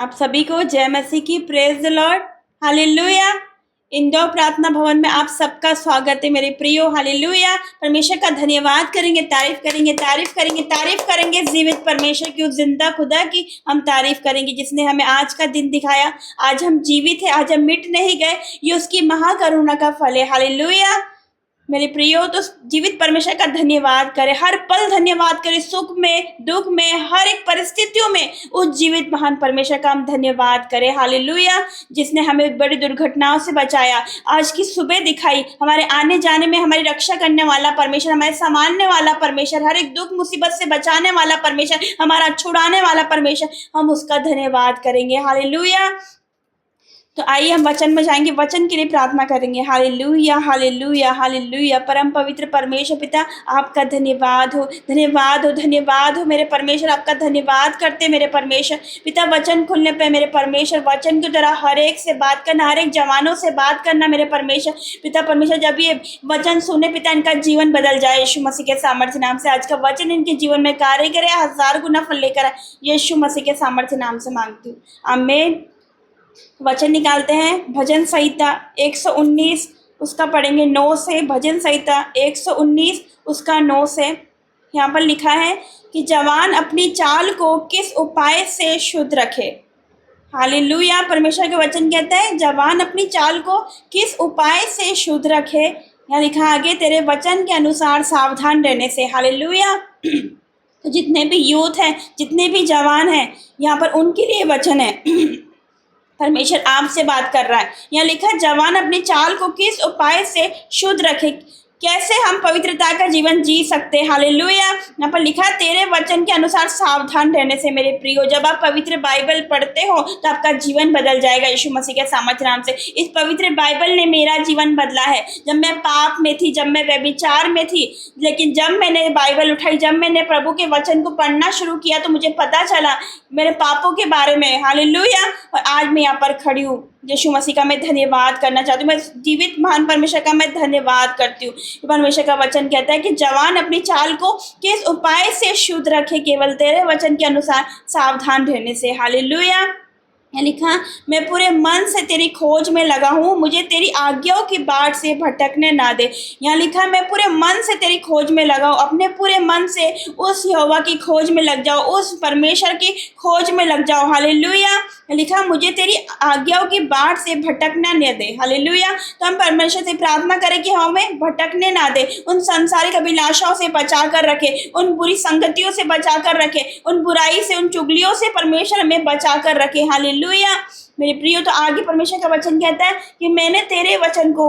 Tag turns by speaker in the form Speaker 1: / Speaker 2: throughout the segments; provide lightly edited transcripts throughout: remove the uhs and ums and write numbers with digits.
Speaker 1: आप सभी को जय मसीह की। Praise the Lord. Hallelujah. Indore प्रार्थना भवन में आप सबका स्वागत है मेरे प्रियो। हालेलुया। परमेश्वर का धन्यवाद करेंगे, तारीफ करेंगे, तारीफ करेंगे, तारीफ करेंगे जीवित परमेश्वर की, उस जिंदा खुदा की हम तारीफ करेंगे जिसने हमें आज का दिन दिखाया। आज हम जीवित हैं, आज हम मिट नहीं गए। ये उसकी महाकरुणा का फल है। हालेलुया। मेरे प्रियो, तो जीवित परमेश्वर का धन्यवाद करें, हर पल धन्यवाद करें, सुख में दुख में हर एक परिस्थितियों में उस जीवित महान परमेश्वर का हम धन्यवाद करें। हालेलुया। जिसने हमें बड़ी दुर्घटनाओं से बचाया, आज की सुबह दिखाई, हमारे आने जाने में हमारी रक्षा करने वाला परमेश्वर, हमारे संभालने वाला परमेश्वर, हर एक दुख मुसीबत से बचाने वाला परमेश्वर, हमारा छुड़ाने वाला परमेश्वर, हम उसका धन्यवाद करेंगे। हालेलुया। तो आइए हम वचन में जाएंगे, वचन के लिए प्रार्थना करेंगे। Hallelujah, hallelujah, hallelujah. परम पवित्र परमेश्वर पिता, आपका धन्यवाद हो, धन्यवाद हो, धन्यवाद हो मेरे परमेश्वर। आपका धन्यवाद करते मेरे परमेश्वर पिता। वचन खुलने पे मेरे परमेश्वर, वचन की तरह हर एक से बात करना, हर एक जवानों से बात करना मेरे परमेश्वर पिता। परमेश्वर जब ये वचन सुने पिता, इनका जीवन बदल जाए यीशु मसीह के सामर्थ्य नाम से। आज का वचन इनके जीवन में कार्य करे, 1000 गुना फल लेकर आए, यीशु मसीह के सामर्थ्य नाम से मांगती हूँ, आमीन। वचन निकालते हैं भजन संहिता 119, उसका पढ़ेंगे 9 से। भजन संहिता 119 उसका 9 से। यहाँ पर लिखा है कि जवान अपनी चाल को किस उपाय से शुद्ध रखे। हालेलुया। परमेश्वर के वचन कहता है जवान अपनी चाल को किस उपाय से शुद्ध रखे। यहाँ लिखा आगे, तेरे वचन के अनुसार सावधान रहने से। हालेलुया। तो जितने भी यूथ हैं, जितने भी जवान हैं, यहाँ पर उनके लिए वचन है। परमेश्वर आपसे बात कर रहा है। यहाँ लिखा, जवान अपनी चाल को किस उपाय से शुद्ध रखे, कैसे हम पवित्रता का जीवन जी सकते हैं। हालेलुया। यहाँ पर लिखा, तेरे वचन के अनुसार सावधान रहने से। मेरे प्रियो, जब आप पवित्र बाइबल पढ़ते हो तो आपका जीवन बदल जाएगा यीशु मसीह के सामर्थ्य नाम से। इस पवित्र बाइबल ने मेरा जीवन बदला है। जब मैं पाप में थी, जब मैं व्यभिचार में थी, लेकिन जब मैंने बाइबल उठाई, जब मैंने प्रभु के वचन को पढ़ना शुरू किया, तो मुझे पता चला मेरे पापों के बारे में। हालेलुया। और आज मैं यहाँ पर खड़ी हूँ। यीशु मसीह का मैं धन्यवाद करना चाहती हूँ। मैं जीवित महान परमेश्वर का मैं धन्यवाद करती हूँ। परमेश्वर का वचन कहता है कि जवान अपनी चाल को किस उपाय से शुद्ध रखे, केवल तेरे वचन के अनुसार सावधान रहने से। हालेलुया। यहाँ लिखा, मैं पूरे मन से तेरी खोज में लगा हूँ, मुझे तेरी आज्ञाओं की बाट से भटकने ना दे। यहाँ लिखा, मैं पूरे मन से तेरी खोज में लगा हूँ। अपने पूरे मन से उस यहोवा की खोज में लग जाओ, उस परमेश्वर की खोज में लग जाओ। हालेलुया। लिखा, मुझे तेरी आज्ञाओं की बाट से भटकना न दे। हालेलुया। तो हम परमेश्वर से प्रार्थना करें कि हमें भटकने ना दे, उन सांसारिक अभिलाषाओं से बचा कर रखे, उन बुरी संगतियों से बचा कर रखे, उन बुराई से, उन चुगलियों से परमेश्वर हमें बचा कर रखे। हालेलुया। मेरे प्रियो, तो आगे परमेश्वर का वचन कहता है कि मैंने तेरे वचन को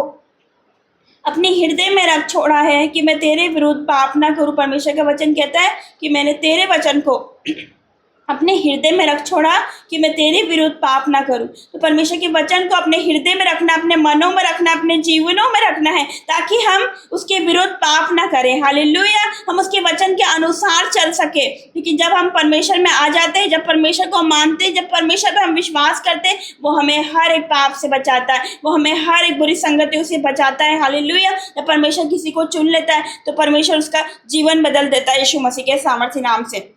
Speaker 1: अपने हृदय में रख छोड़ा है कि मैं तेरे विरुद्ध पाप ना करूं। परमेश्वर का वचन कहता है कि मैंने तेरे वचन को अपने हृदय में रख छोड़ा कि मैं तेरे विरुद्ध पाप ना करूं। तो परमेश्वर के वचन को अपने हृदय में रखना, अपने मनों में रखना, अपने जीवनों में रखना है, ताकि हम उसके विरुद्ध पाप ना करें। हालेलुया। हम उसके वचन के अनुसार चल सके। क्योंकि जब हम परमेश्वर में आ जाते हैं, जब परमेश्वर को मानते हैं, जब परमेश्वर पर हम विश्वास करते हैं, वो हमें हर एक पाप से बचाता है, वो हमें हर एक बुरी संगतियों से बचाता है। हालेलुया। जब परमेश्वर किसी को चुन लेता है तो परमेश्वर उसका जीवन बदल देता है यीशु मसीह के सामर्थ्य नाम से।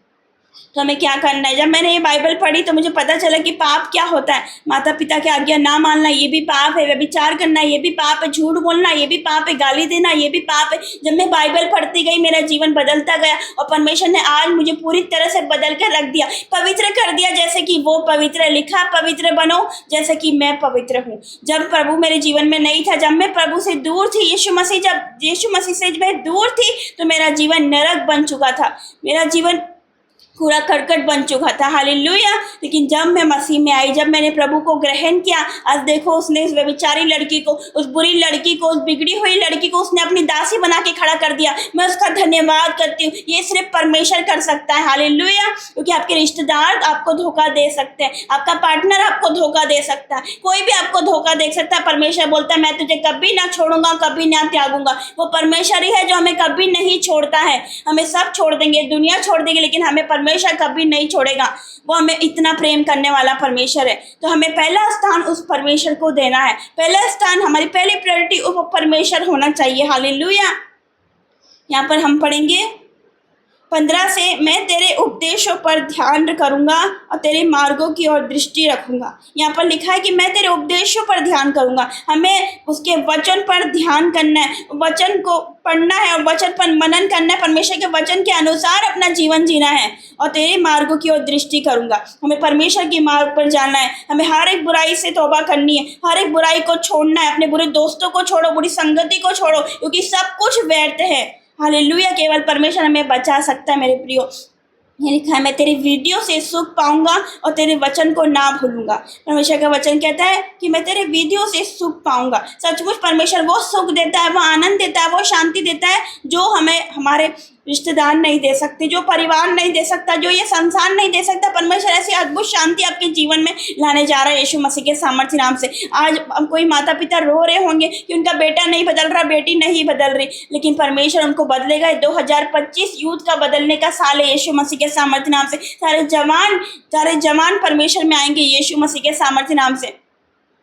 Speaker 1: तो हमें क्या करना है? जब मैंने ये बाइबल पढ़ी तो मुझे पता चला कि पाप क्या होता है। माता पिता की आज्ञा ना मानना ये भी पाप है, व्यभिचार करना ये भी पाप है, झूठ बोलना ये भी पाप है, गाली देना ये भी पाप है। जब मैं बाइबल पढ़ती गई, मेरा जीवन बदलता गया और परमेश्वर ने आज मुझे पूरी तरह से बदल कर रख दिया, पवित्र कर दिया, जैसे कि वो पवित्र है। लिखा, पवित्र बनो जैसे कि मैं पवित्र हूँ। जब प्रभु मेरे जीवन में नहीं था, जब मैं प्रभु से दूर थी, जब यीशु मसीह से मैं दूर थी, तो मेरा जीवन नरक बन चुका था, मेरा जीवन पूरा करकट बन चुका था। हालेलुया। लेकिन जब मैं मसीह में आई, जब मैंने प्रभु को ग्रहण किया, आज देखो उसने उस व्यभिचारी लड़की को, उस बुरी लड़की को, उस बिगड़ी हुई लड़की को उसने अपनी दासी बना के खड़ा कर दिया। मैं उसका धन्यवाद करती हूँ। ये सिर्फ परमेश्वर कर सकता है। हालेलुया। क्योंकि आपके रिश्तेदार आपको धोखा दे सकते हैं, आपका पार्टनर आपको धोखा दे सकता है, कोई भी आपको धोखा दे सकता है। परमेश्वर बोलता है मैं तुझे कभी ना छोड़ूंगा, कभी ना त्यागूंगा। वो परमेश्वर ही है जो हमें कभी नहीं छोड़ता है। हमें सब छोड़ देंगे, दुनिया छोड़ देंगे, लेकिन हमें परमेश्वर कभी नहीं छोड़ेगा। वो हमें इतना प्रेम करने वाला परमेश्वर है। तो हमें पहला स्थान उस परमेश्वर को देना है। पहला स्थान, हमारी पहली प्रायोरिटी वो परमेश्वर होना चाहिए। हालेलुया। यहाँ पर हम पढ़ेंगे 15 से मैं तेरे उपदेशों पर ध्यान करूँगा और तेरे मार्गों की ओर दृष्टि रखूँगा। यहाँ पर लिखा है कि मैं तेरे उपदेशों पर ध्यान करूँगा। हमें उसके वचन पर ध्यान करना है, वचन को पढ़ना है और वचन पर मनन करना है, परमेश्वर के वचन के अनुसार अपना जीवन जीना है और तेरे मार्गों की ओर दृष्टि करूँगा। हमें परमेश्वर के मार्ग पर जाना है, हमें हर एक बुराई से तौबा करनी है, हर एक बुराई को छोड़ना है। अपने बुरे दोस्तों को छोड़ो, बुरी संगति को छोड़ो, क्योंकि सब कुछ व्यर्थ है। हालेलुया, केवल परमेश्वर हमें बचा सकता है मेरे प्रियो। ये लिखा है मैं तेरी वीडियो से सुख पाऊंगा और तेरे वचन को ना भूलूंगा। परमेश्वर का वचन कहता है कि मैं तेरे वीडियो से सुख पाऊंगा। सचमुच परमेश्वर वो सुख देता है, वो आनंद देता है, वो शांति देता है जो हमें हमारे रिश्तेदार नहीं दे सकते, जो परिवार नहीं दे सकता, जो ये संसार नहीं दे सकता। परमेश्वर ऐसी अद्भुत शांति आपके जीवन में लाने जा रहा है यीशु मसीह के सामर्थ्य नाम से। आज कोई माता पिता रो रहे होंगे कि उनका बेटा नहीं बदल रहा, बेटी नहीं बदल रही, लेकिन परमेश्वर उनको बदलेगा। 2025 यूथ का बदलने का साल है यीशु मसीह के सामर्थ्य नाम से। सारे जवान परमेश्वर में आएंगे यीशु मसीह के सामर्थ्य नाम से।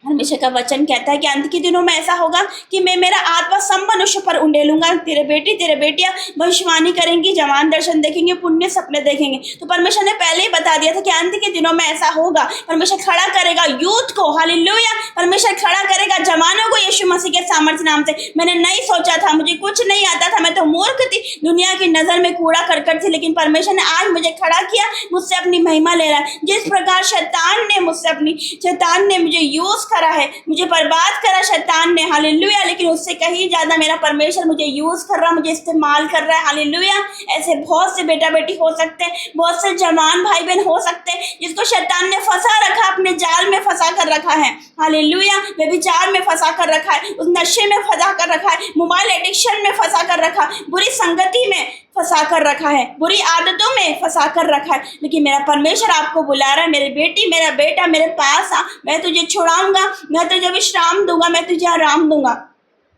Speaker 1: परमेश्वर का वचन कहता है कि अंत के दिनों में ऐसा होगा कि मैं मेरा आत्मा सब मनुष्य पर उंडेलूंगा। तेरे बेटी तेरे बेटियां भविष्यवाणी करेंगी, जवान दर्शन देखेंगे, पुण्य सपने देखेंगे। तो परमेश्वर ने पहले ही बता दिया था कि अंत के दिनों में ऐसा होगा। परमेश्वर खड़ा करेगा यूथ को, हालेलुया, परमेश्वर खड़ा करेगा जवानों को यीशु मसीह के सामर्थ्य नाम से। मैंने नहीं सोचा था, मुझे कुछ नहीं आता था, मैं तो मूर्ख थी, दुनिया की नजर में कूड़ा करकट थी, लेकिन परमेश्वर ने आज मुझे खड़ा किया, मुझसे अपनी महिमा ले रहा है। जिस प्रकार शैतान ने मुझे यूज करा है, मुझे बर्बाद करा शैतान ने, हालेलुया, लेकिन उससे कहीं ज्यादा मेरा परमेश्वर मुझे यूज कर रहा, मुझे इस्तेमाल कर रहा है, हालेलुया। ऐसे बहुत से बेटा बेटी हो सकते हैं, बहुत से जवान भाई बहन हो सकते हैं जिसको शैतान ने फंसा रखा, अपने जाल में फंसा कर रखा है, हालेलुया, व्यभिचार में फंसा कर रखा है, उस नशे में फंसा कर रखा है, मोबाइल एडिक्शन में फंसा कर रखा, बुरी संगति में फंसा कर रखा है, बुरी आदतों में फंसा कर रखा है। लेकिन मेरा परमेश्वर आपको बुला रहा है, मेरी बेटी मेरा बेटा मेरे पास आ, मैं तुझे छुड़ाऊंगा, मैं तुझे विश्राम दूंगा, मैं तुझे आराम दूंगा।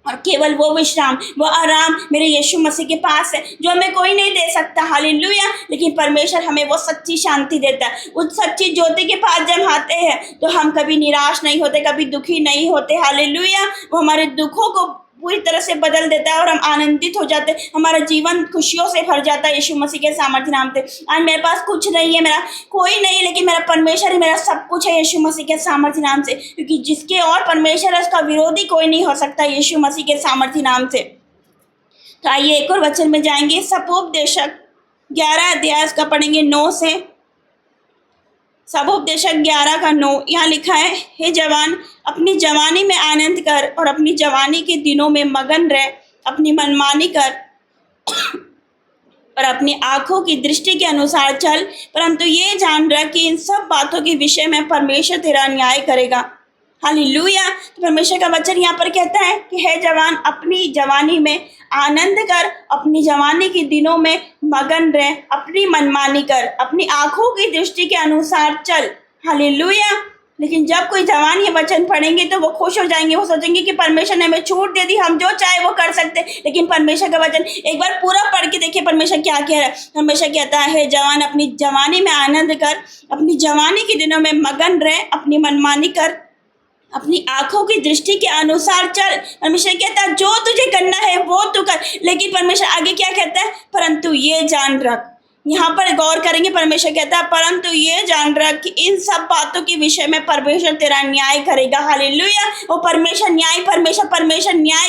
Speaker 1: और केवल वो विश्राम, वो आराम मेरे यीशु मसीह के पास है, जो हमें कोई नहीं दे सकता, हालेलुया। लेकिन परमेश्वर हमें वो सच्ची शांति देता है। उस सच्ची ज्योति के पास जब आते हैं तो हम कभी निराश नहीं होते, कभी दुखी नहीं होते, हालेलुया। वो हमारे दुखों को पूरी तरह से बदल देता है और हम आनंदित हो जाते हैं, हमारा जीवन खुशियों से भर जाता है यीशु मसीह के सामर्थ्य नाम से। आज मेरे पास कुछ नहीं है, मेरा कोई नहीं है, लेकिन मेरा परमेश्वर ही मेरा सब कुछ है यीशु मसीह के सामर्थ्य नाम से, क्योंकि जिसके और परमेश्वर है उसका विरोधी कोई नहीं हो सकता यीशु मसीह के सामर्थ्य नाम से। तो आइए एक और वचन में जाएंगे, सबोपदेशक 11 अध्याय का पढ़ेंगे 9 से। सबोपदेशक 11 का 9 यहाँ लिखा है, हे जवान अपनी जवानी में आनंद कर और अपनी जवानी के दिनों में मगन रह, अपनी मनमानी कर और अपनी आंखों की दृष्टि के अनुसार चल, परंतु ये जान रख कि इन सब बातों के विषय में परमेश्वर तेरा न्याय करेगा। हालेलुया। तो परमेश्वर का वचन यहाँ पर कहता है कि हे जवान अपनी जवानी में आनंद कर, अपनी जवानी के दिनों में मगन रह, अपनी मनमानी कर, अपनी आंखों की दृष्टि के अनुसार चल, हालेलुया। लेकिन जब कोई जवान ये वचन पढ़ेंगे तो वो खुश हो जाएंगे, वो सोचेंगे कि परमेश्वर ने हमें छूट दे दी, हम जो चाहे वो कर सकते। लेकिन परमेश्वर का वचन एक बार पूरा पढ़ के देखिए परमेश्वर क्या कह रहा है। परमेश्वर कहता है जवान अपनी जवानी में आनंद कर, अपनी जवानी के दिनों में मगन रह, अपनी मनमानी कर, अपनी आंखों की दृष्टि के अनुसार चल। परमेश्वर कहता है जो तुझे करना है वो तू कर, लेकिन परमेश्वर आगे क्या कहता है, परंतु ये जान रख। यहाँ पर गौर करेंगे, परमेश्वर कहता है परंतु ये जान रख कि इन सब बातों के विषय में परमेश्वर तेरा न्याय करेगा। हालेलुया। वो परमेश्वर न्याय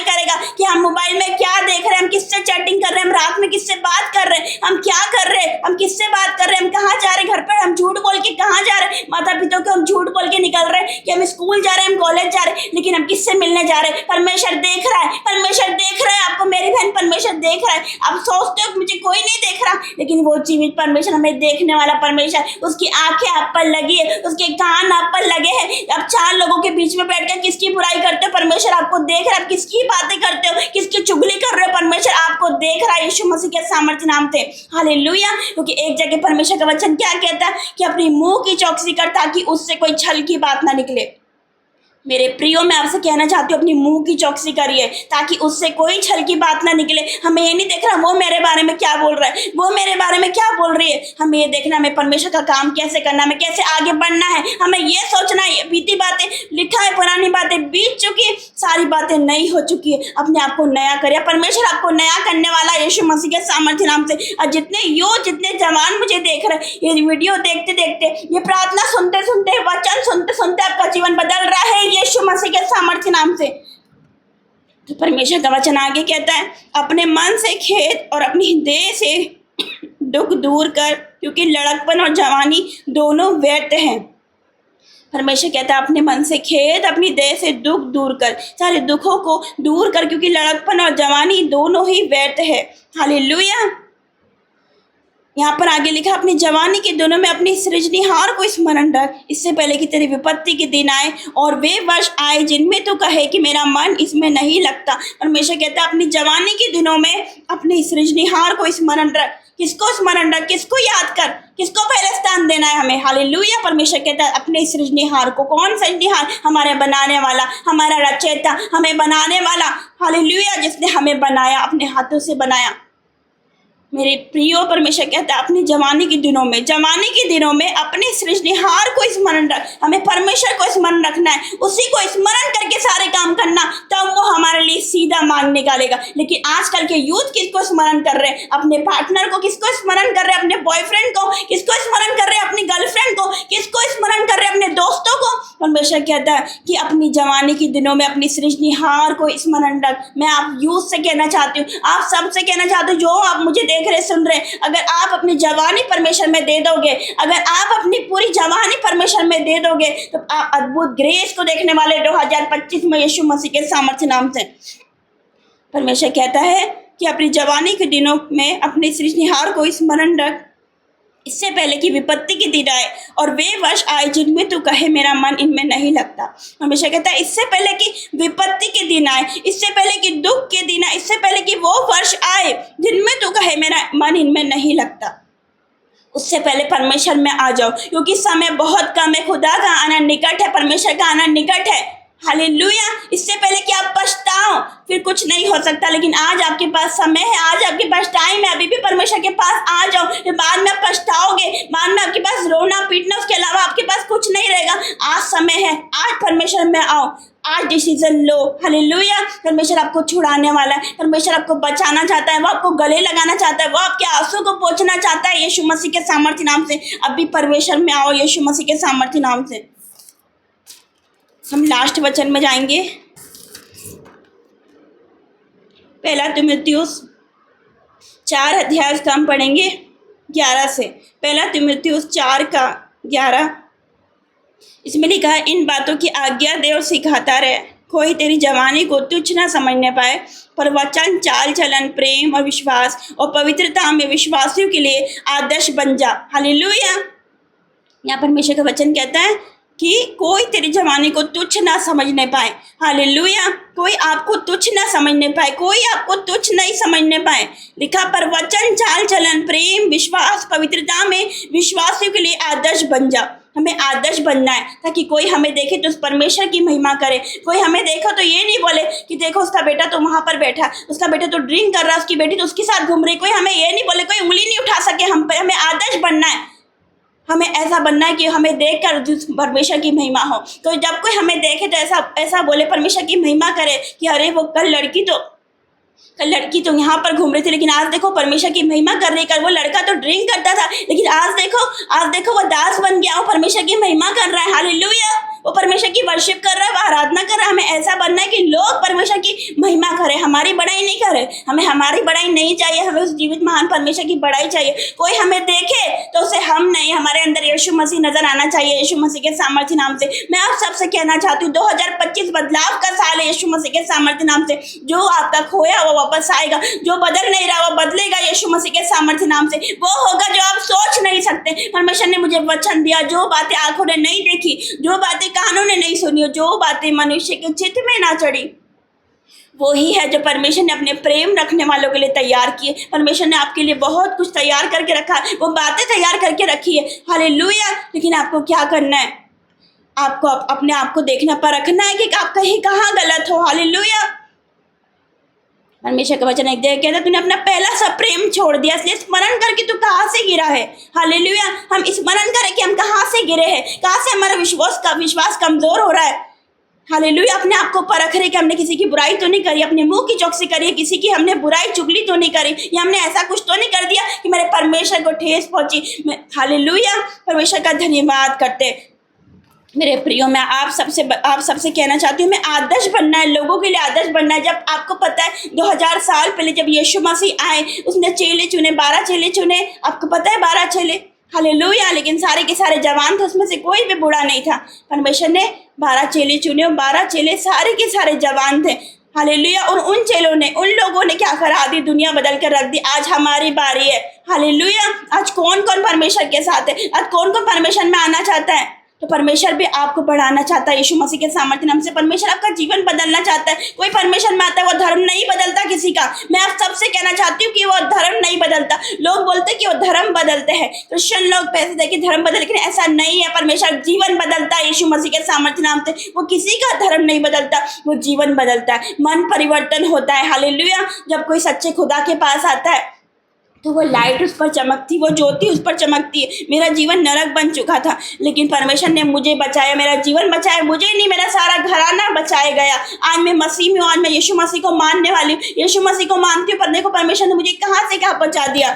Speaker 1: करेगा कि हम मोबाइल में क्या देख रहे हैं, हम किससे चैटिंग कर रहे हैं, हम रात में किससे बात कर रहे हैं, हम क्या कर रहे हैं, हम किससे बात कर रहे हैं, हम कहाँ जा रहे हैं, घर पर हम झूठ बोल के कहाँ जा रहे हैं, माता पिता को हम झूठ बोल के निकल रहे हैं कि हम स्कूल जा रहे हैं, हम कॉलेज जा रहे हैं, लेकिन हम किससे मिलने जा रहे हैं। परमेश्वर देख रहा है, परमेश्वर देख रहा है आपको मेरी बहन, परमेश्वर देख रहा है। आप सोचते हो मुझे कोई नहीं देख रहा, लेकिन वो जीवित परमेश्वर, हमें देखने वाला परमेश्वर, उसकी आंखें आप पर लगी है, उसके कान आप पर लगे हैं। आप 4 लोगों के बीच में बैठकर किसकी बुराई करते हो, परमेश्वर आपको देख रहा है। आप किसकी बातें करते हो, किसकी चुगली कर रहे हो, परमेश्वर आपको देख रहा है यीशु मसीह के सामर्थ्य नाम से। हालेलुया। क्योंकि एक जगह परमेश्वर का वचन क्या कहता है कि अपनी मुंह की चौकसी कर ताकि उससे कोई छल की बात ना निकले। मेरे प्रियो, मैं आपसे कहना चाहती हूँ अपनी मुंह की चौकसी करिए ताकि उससे कोई छल की बात ना निकले। हमें ये नहीं देख रहा वो मेरे बारे में क्या बोल रहा है, वो मेरे बारे में क्या बोल रही है। हमें ये देखना हमें परमेश्वर का काम कैसे करना, हमें कैसे आगे बढ़ना है। हमें ये सोचना है बीती बातें लिखा है, पुरानी बातें बीत चुकी है, सारी बातें नई हो चुकी है। अपने आप को नया करिए, परमेश्वर आपको नया करने वाला यीशु मसीह के सामर्थ्य नाम से। और जितने जवान मुझे देख रहे हैं, ये वीडियो देखते देखते, ये प्रार्थना सुनते सुनते, वचन सुनते सुनते आपका जीवन बदल रहा है यीशु मसीह के सामर्थ्य नाम से। तो परमेश्वर का वचन आगे कहता है, अपने मन से खेद और अपनी देह से दुख दूर कर, क्योंकि लड़कपन और जवानी दोनों व्यर्थ हैं। परमेश्वर कहता है अपने मन से खेद, अपनी देह से दुख दूर कर, सारे दुखों को दूर कर, क्योंकि लड़कपन और जवानी दोनों ही व्यर्थ है। हालेलुया। यहाँ पर आगे लिखा, अपनी जवानी के दिनों में अपनी सृजनिहार को स्मरण रख, इससे पहले कि तेरी विपत्ति के दिन आए और वे वर्ष आए जिनमें तू कहे कि मेरा मन इसमें नहीं लगता। परमेश्वर कहता है अपनी जवानी के दिनों में अपने सृजनिहार को स्मरण रख। किसको स्मरण रख, किसको याद कर, किसको पहले स्थान देना है हमें। हालेलुया। परमेश्वर कहता है अपने सृजनिहार को। कौन सृजनिहार? हमारे बनाने वाला, हमारा रचयिता, हमें बनाने वाला। हालेलुया। जिसने हमें बनाया, अपने हाथों से बनाया। मेरे प्रियो, परमेश्वर कहता है अपनी जवानी के दिनों में अपने सृजनिहार को स्मरण रख। हमें परमेश्वर को स्मरण रखना है, उसी को स्मरण करके सारे काम करना, तब वो हमारे लिए सीधा मार्ग निकालेगा। लेकिन आजकल के यूथ किसको स्मरण कर रहे हैं? अपने पार्टनर को। किसको स्मरण कर रहे हैं? अपने बॉयफ्रेंड को। किसको स्मरण कर रहे हैं? अपनी गर्लफ्रेंड को। किसको स्मरण कर रहे हैं? अपने दोस्तों को। परमेश्वर कहता है कि अपनी जवानी के दिनों में अपनी सृजनिहार को स्मरण रख। मैं आप यूथ से कहना चाहती हूँ, आप सबसे कहना चाहती हूँ, जो आप मुझे देख रहे सुन रहे, अगर आप अपनी जवानी परमेश्वर में दे दोगे, अगर आप अपनी पूरी जवानी परमेश्वर में दे दोगे, तो आप अद्भुत ग्रेस को देखने वाले 2025 में यीशु मसीह के सामर्थ्य नाम से। परमेश्वर कहता है कि अपनी जवानी के दिनों में अपने सृजनिहार को स्मरण रख, इससे पहले कि विपत्ति के दिन आए और वे वर्ष आए जिनमें तू कहे मेरा मन इनमें नहीं लगता। हमेशा कहता है इससे पहले कि विपत्ति के दिन आए, इससे पहले कि दुख के दिन आए, इससे पहले कि वो वर्ष आए जिनमें तू कहे मेरा मन इनमें नहीं लगता, उससे पहले परमेश्वर में आ जाओ, क्योंकि समय बहुत कम है। खुदा का आना निकट है, परमेश्वर का आना निकट है। हालेलुया। इससे पहले कि आप पछताओ, फिर कुछ नहीं हो सकता। लेकिन आज आपके पास समय है, आज आपके पास टाइम है, अभी भी परमेश्वर के पास आ जाओ। फिर बाद में पछताओगे, बाद में आपके पास रोना पीटना, उसके अलावा आपके पास कुछ नहीं रहेगा। आज समय है, आज परमेश्वर में आओ, आज डिसीजन लो। हालेलुया। परमेश्वर आपको छुड़ाने वाला है, परमेश्वर आपको बचाना चाहता है, वो आपको गले लगाना चाहता है, वो आपके आंसू को पोंछना चाहता है यीशु मसीह के सामर्थ्य नाम से। अभी परमेश्वर में आओ यीशु मसीह के सामर्थ्य नाम से। हम लास्ट वचन में जाएंगे, पहला तीमुथियुस 4 अध्याय से हम पढ़ेंगे 11 से। पहला तीमुथियुस 4 का 11, इसमें लिखा है, इन बातों की आज्ञा दे और सिखाता रहे, कोई तेरी जवानी को तुच्छ ना समझने पाए, पर वचन, चाल चलन, प्रेम और विश्वास और पवित्रता में विश्वासियों के लिए आदर्श बन जा। हालेलुया। यहाँ परमेश्वर का वचन कहता है कि कोई तेरी जवानी को तुच्छ ना समझने पाए। हालेलुया। कोई आपको तुच्छ ना समझने पाए, कोई आपको तुच्छ नहीं समझने पाए। लिखा, पर वचन, चाल चलन, प्रेम, विश्वास, पवित्रता में विश्वासियों के लिए आदर्श बन जा। हमें आदर्श बनना है ताकि कोई हमें देखे तो उस परमेश्वर की महिमा करे। कोई हमें देखो तो ये नहीं बोले कि देखो उसका बेटा तो वहाँ पर बैठा, उसका बेटा तो ड्रिंक कर रहा, उसकी बेटी तो उसके साथ घूम रही। कोई हमें ये नहीं बोले, कोई उंगली नहीं उठा सके हम पे। हमें आदर्श बनना है, हमें ऐसा बनना है कि हमें देखकर परमेश्वर की महिमा हो। तो जब कोई हमें देखे तो ऐसा बोले, परमेश्वर की महिमा करे कि अरे वो कल लड़की तो यहाँ पर घूम रही थी, लेकिन आज देखो परमेश्वर की महिमा कर रही। कल वो लड़का तो ड्रिंक करता था, लेकिन आज देखो वो दास बन गया, वो परमेश्वर की महिमा कर रहा है। हालेलुया। वो परमेश्वर की वर्शिप कर रहा है, वो आराधना कर रहा है। हमें ऐसा बनना है कि लोग परमेश्वर की महिमा करें, हमारी बड़ाई नहीं करे। हमें हमारी बड़ाई नहीं चाहिए, हमें उस जीवित महान परमेश्वर की बड़ाई चाहिए। कोई हमें देखे तो उसे हम नहीं, हमारे अंदर यीशु मसीह नजर आना चाहिए यीशु मसीह के सामर्थ्य नाम से। मैं आप सबसे कहना चाहती हूँ 2025 बदलाव का साल है यीशु मसीह के सामर्थ्य नाम से। जो आपका खोया वो वापस आएगा, जो बदल नहीं रहा वो बदलेगा यीशु मसीह के सामर्थ्य नाम से। वो होगा जो आप सोच नहीं सकते। परमेश्वर ने मुझे वचन दिया, जो बातें आंखों ने नहीं देखी, जो बातें कानों ने नहीं सुनी, जो बातें मनुष्य के चित्त में ना चढ़ी, वो ही है जो परमेश्वर ने अपने प्रेम रखने वालों के लिए तैयार किए। परमेश्वर ने आपके लिए बहुत कुछ तैयार करके रखा है, वो बातें तैयार करके रखी है। हालेलुया। लेकिन आपको क्या करना है? आपको अपने आप को देखना, परखना है कि आप कहीं कहाँ गलत हो। हालेलुया। परमेश्वर का वचन एक जगह कहता है, तूने अपना पहला सा प्रेम छोड़ दिया, इसलिए स्मरण करके तू कहाँ से गिरा है। हालेलुया। हम स्मरण करें कि हम कहाँ से गिरे हैं, कहाँ से हमारा विश्वास कमजोर हो रहा है। हालेलुया। अपने आप को परख रहे कि हमने किसी की बुराई तो नहीं करी, अपने मुंह की चौकसी करी, किसी की हमने बुराई चुगली तो नहीं करी, या हमने ऐसा कुछ तो नहीं कर दिया कि मेरे परमेश्वर को ठेस पहुंची। हालेलुया। परमेश्वर का धन्यवाद करते। मेरे प्रियो, मैं आप सबसे कहना चाहती हूँ, मैं आदर्श बनना है, लोगों के लिए आदर्श बनना है। जब आपको पता है 2000 साल पहले जब यीशु मसीह आए, उसने चेले चुने, 12 चेले चुने। आपको पता है 12 चेले, हालेलुया। लेकिन सारे के सारे जवान थे, उसमें से कोई भी बूढ़ा नहीं था। परमेश्वर ने 12 चेले चुने और 12 चेले सारे के सारे जवान थे। हालेलुया। और उन चेलों ने, उन लोगों ने क्या करा, आधी दुनिया बदल कर रख दी। आज हमारी बारी है। हालेलुया। आज कौन कौन परमेश्वर के साथ है, आज कौन कौन परमेश्वर में आना चाहता है। तो परमेश्वर भी आपको बढ़ाना चाहता है यीशु मसीह के सामर्थ्य नाम से। परमेश्वर आपका जीवन बदलना चाहता है। कोई परमेश्वर में आता है, वो धर्म नहीं बदलता किसी का। मैं आप सबसे कहना चाहती हूँ कि वो धर्म नहीं बदलता। लोग बोलते हैं कि वो धर्म बदलते हैं, क्रिश्चियन लोग पैसे दे के धर्म बदल, लेकिन ऐसा नहीं है। परमेश्वर जीवन बदलता है यीशु मसीह के सामर्थ्य नाम से। वो किसी का धर्म नहीं बदलता, वो जीवन बदलता है, मन परिवर्तन होता है। हालेलुया। जब कोई सच्चे खुदा के पास आता है तो वो लाइट उस पर चमकती, वो ज्योति उस पर चमकती है। मेरा जीवन नरक बन चुका था, लेकिन परमेश्वर ने मुझे बचाया, मेरा जीवन बचाया। मुझे नहीं, मेरा सारा घराना बचाया गया। आज मैं मसीह में हूँ, आज मैं यीशु मसीह को मानने वाली हूँ, यीशु मसीह को मानती हूँ। पर देखो परमेश्वर ने मुझे कहाँ से कहाँ पहुँचा दिया।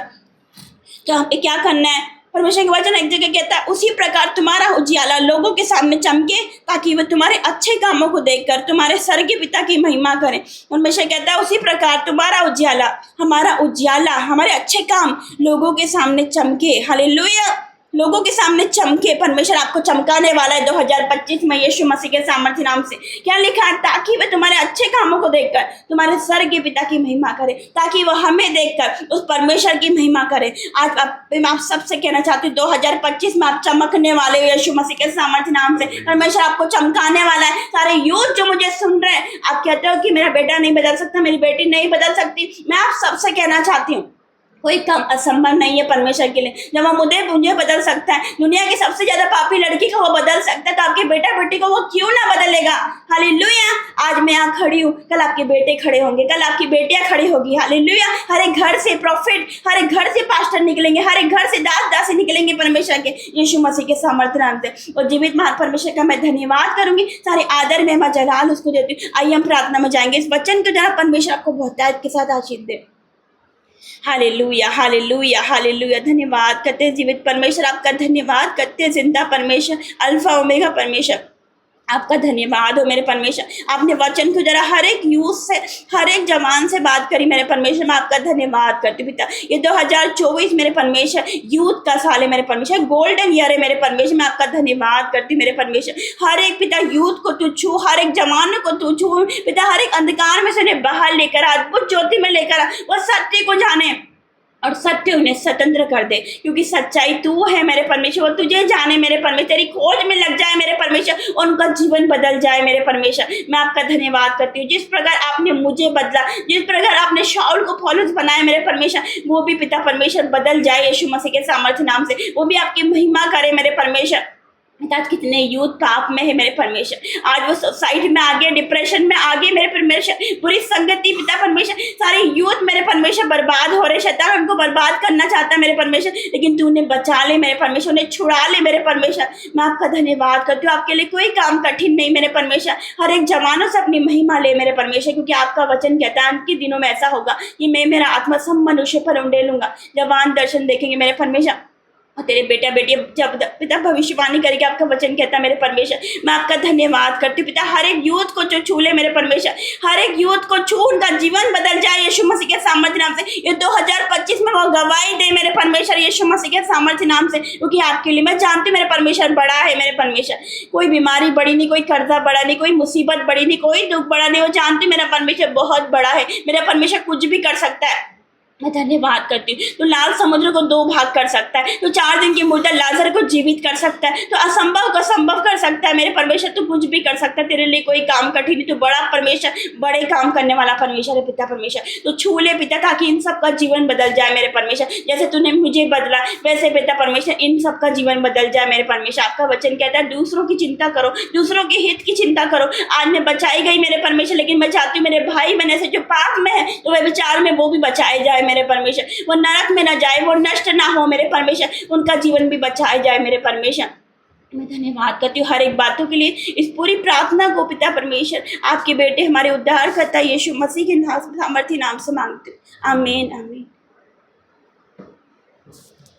Speaker 1: तो हमें क्या करना है, परमेश्वर के वचन एक जगह कहता है, उसी प्रकार तुम्हारा उजियाला लोगों के सामने चमके, ताकि वे तुम्हारे अच्छे कामों को देखकर तुम्हारे स्वर्गीय पिता की महिमा करें। परमेश्वर कहता है उसी प्रकार तुम्हारा उजियाला, हमारा उजियाला, हमारे अच्छे काम लोगों के सामने चमके। हालेलुया। लोगों के सामने चमके। परमेश्वर आपको चमकाने वाला है 2025 में यीशु मसीह के सामर्थ्य नाम से। क्या लिखा है, ताकि वे तुम्हारे अच्छे कामों को देखकर तुम्हारे स्वर्गीय पिता की महिमा करे, ताकि वो हमें देखकर उस परमेश्वर की महिमा करे। आज आप सबसे कहना चाहती हूँ 2025 में आप चमकने वाले हो यीशु मसीह के सामर्थ्य नाम से। परमेश्वर आपको चमकाने वाला है। सारे यूथ जो मुझे सुन रहे हैं, आप कहते हो कि मेरा बेटा नहीं बदल सकता, मेरी बेटी नहीं बदल सकती, मैं आप सबसे कहना चाहती हूँ कोई काम असंभव नहीं है परमेश्वर के लिए। जब हम मुझे बदल सकता है, दुनिया की सबसे ज्यादा पापी लड़की को वो बदल सकता है, तो आपके बेटा बेटी को वो क्यों ना बदलेगा। हालेलुया। आज मैं यहाँ खड़ी हूँ, कल आपके बेटे खड़े होंगे, कल आपकी बेटियां खड़ी होगी। हालेलुया। हर एक घर से प्रॉफिट, हर एक घर से पास्टर निकलेंगे, हर एक घर से दास दासी निकलेंगे परमेश्वर के यीशु मसीह के सामर्थ्य नाम से। और जीवित महान परमेश्वर का मैं धन्यवाद करूंगी, सारे आदर में मैं जलाल उसको देती हूँ। आइए हम प्रार्थना में जाएंगे। इस वचन को जरा परमेश्वर आपको बहुतायत के साथ आशीष दे। Hallelujah, hallelujah, hallelujah. धन्यवाद करते हैं जीवित परमेश्वर, आपका धन्यवाद करते हैं जिंदा परमेश्वर, अल्फा ओमेगा परमेश्वर, आपका धन्यवाद हो मेरे परमेश्वर। आपने वचन को जरा हर एक यूथ से, हर एक जवान से बात करी मेरे परमेश्वर, मैं आपका धन्यवाद करती हूँ पिता। ये 2024 मेरे परमेश्वर यूथ का साल है मेरे परमेश्वर, गोल्डन ईयर है मेरे परमेश्वर, मैं आपका धन्यवाद करती हूँ मेरे परमेश्वर। हर एक पिता यूथ को तू छू, हर एक जवानों को तू छू पिता, हर एक अंधकार में से उन्हें बाहर लेकर आ, अद्भुत ज्योति में लेकर आ, वो सत्य को जाने और सत्य उन्हें स्वतंत्र कर दे, क्योंकि सच्चाई तू है मेरे परमेश्वर। तुझे जाने मेरे परमेश्वर, तेरी खोज में लग जाए मेरे परमेश्वर, उनका जीवन बदल जाए मेरे परमेश्वर। मैं आपका धन्यवाद करती हूँ। जिस प्रकार आपने मुझे बदला, जिस प्रकार आपने शाऊल को पौलुस बनाया मेरे परमेश्वर, वो भी पिता परमेश्वर बदल जाए यीशु मसीह के सामर्थ्य नाम से। वो भी आपकी महिमा करे मेरे परमेश्वर। आज कितने यूथ पाप में है मेरे परमेश्वर, आज वो सोसाइटी में आगे, डिप्रेशन में आगे मेरे परमेश्वर, बुरी संगति पिता परमेश्वर, सारे यूथ मेरे परमेश्वर बर्बाद हो रहे। शैतान उनको बर्बाद करना चाहता है मेरे परमेश्वर, लेकिन तू उन्हें बचा ले मेरे परमेश्वर, उन्हें छुड़ा ले मेरे परमेश्वर। मैं आपका धन्यवाद करती हूँ। आपके लिए कोई काम कठिन नहीं मेरे परमेश्वर। हर एक जवानों से अपनी महिमा ले मेरे परमेश्वर, क्योंकि आपका वचन कहता है अंत के दिनों में ऐसा होगा कि मैं मेरा आत्मा सब मनुष्य पर उंडेलूंगा। जवान दर्शन देखेंगे मेरे परमेश्वर, और तेरे बेटा बेटी जब पिता भविष्यवाणी करके आपका वचन कहता है मेरे परमेश्वर। मैं आपका धन्यवाद करती हूँ पिता। हर एक यूथ को जो छू ले मेरे परमेश्वर, हर एक यूथ को छू, उनका जीवन बदल जाए यीशु मसीह के सामर्थ्य नाम से। ये 2025 में वो गवाही दे मेरे परमेश्वर यीशु मसीह के सामर्थ्य नाम से, क्योंकि आपके लिए मैं जानती हूँ मेरे परमेश्वर बड़ा है मेरे परमेश्वर। कोई बीमारी बड़ी नहीं, कोई कर्जा बड़ा नहीं, कोई मुसीबत बड़ी नहीं, कोई दुख बड़ा नहीं। वो जानती हूँ मेरा परमेश्वर बहुत बड़ा है, मेरा परमेश्वर कुछ भी कर सकता है। मैं धन्यवाद करती हूँ। तो लाल समुद्र को 2 भाग कर सकता है, तो 4 दिन की मुर्दा लाजर को जीवित कर सकता है, तो असंभव को संभव कर सकता है। मेरे परमेश्वर तो कुछ भी कर सकता है, तेरे लिए कोई काम कठिन नहीं। तो बड़ा परमेश्वर, बड़े काम करने वाला परमेश्वर है पिता परमेश्वर। तो छू ले पिता, ताकि इन सबका जीवन बदल जाए मेरे परमेश्वर। जैसे तूने मुझे बदला, वैसे पिता परमेश्वर इन सबका जीवन बदल जाए मेरे परमेश्वर। आपका वचन कहता है दूसरों की चिंता करो, दूसरों के हित की चिंता करो। आज मैं बचाई गई मेरे परमेश्वर, लेकिन मैं चाहती हूँ मेरे भाई बहन से जो पाप में है, तो वह विचार में वो भी बचाए जाए मेरे परमेश्वर। वो नरक में ना जाए, वो नष्ट ना हो मेरे परमेश्वर, उनका जीवन भी बचाया जाए मेरे परमेश्वर। मैं धन्यवाद करती हूँ हर एक बातों के लिए। इस पूरी प्रार्थना को पिता परमेश्वर आपके बेटे हमारे उद्धार करता यीशु मसीह के सामर्थी नाम से मांगती हूँ। आमीन आमीन।